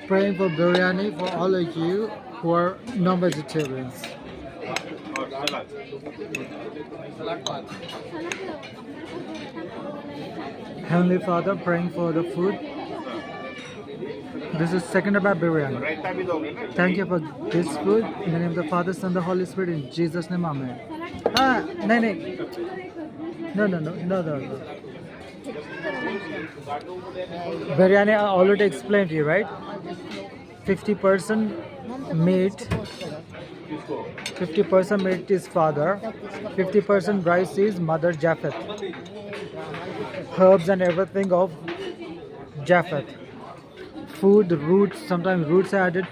Praying for biryani for all of you who are non-vegetarians. Heavenly Father, praying for the food. This is Secunderabad biryani. Thank you for this food. In the name of the Father, Son, the Holy Spirit. In Jesus' name, Amen. No, no, no, no, no, no, no, no. Biryani, I already explained to you, right? 50% meat, 50% meat is father, 50% rice is mother Japheth. Herbs and everything of Japheth. Food, roots, sometimes roots are added.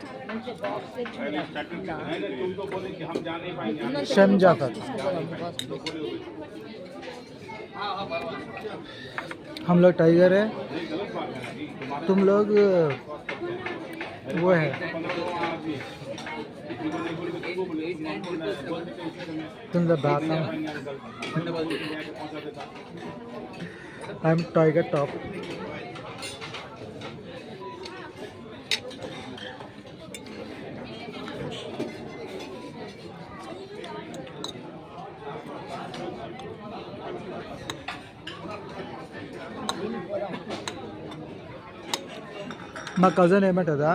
Shem Japheth. हम लोग tiger है, तुम लोग वो है, तुम लोग बात है। I'm tiger top. మా కజన్ ఏమంటుందా,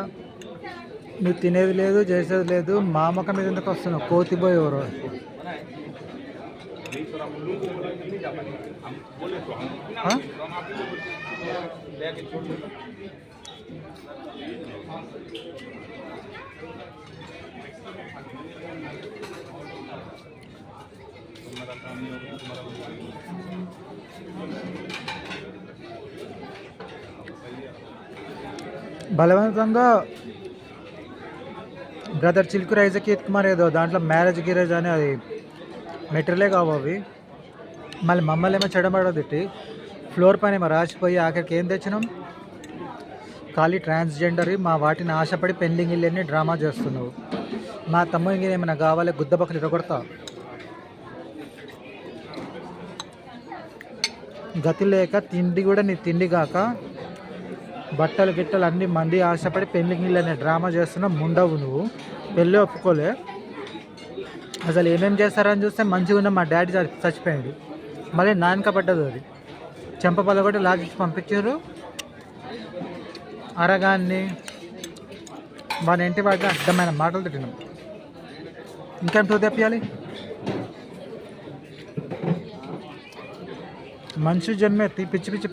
నువ్వు తినేది లేదు చేసేది లేదు, మా అమ్మకం మీద ఎందుకు వస్తున్నావు, కోతిపోయి ఎవరు. బలవంతంగా బ్రదర్ చిలుకూరు ఐజక్ కుమార్ ఏదో దాంట్లో మ్యారేజ్ గిరేజ్ అని అది మెటీరియలే కావు అవి. మళ్ళీ మమ్మల్ని ఏమో చెడమడో తిట్టి ఫ్లోర్ పైన ఏమో రాసిపోయి ఆఖరికి ఏం తెచ్చినాం, ఖాళీ ట్రాన్స్జెండర్ మా వాటిని ఆశపడి పెండింగ్ ఇల్లు డ్రామా చేస్తున్నావు. మా తమ్ముడికి ఏమైనా కావాలి గుద్దబక్కలు ఇరగొడతా. గతి లేక తిండి కూడా నీ తిండి కాక బట్టలు గిట్టలు అన్ని మంది ఆశపడి పెళ్ళికి నీళ్ళనే డ్రామా చేస్తున్నా. ముండవు నువ్వు, పెళ్ళి ఒప్పుకోలే. అసలు ఏమేమి చేస్తారని చూస్తే మంచిగా ఉన్న మా డాడీ చచ్చిపోయాడు, మళ్ళీ నాయనక పడ్డది. అది చెంపపల్ల కూడా లాగించి పంపించారు. అరగాన్ని వాని ఇంటి వాడిని అడ్డమైన మాటలు తిట్టినాం. ఇంకేం టూ తెప్పియాలి. మనిషి జన్మెత్తి పిచ్చి పిచ్చి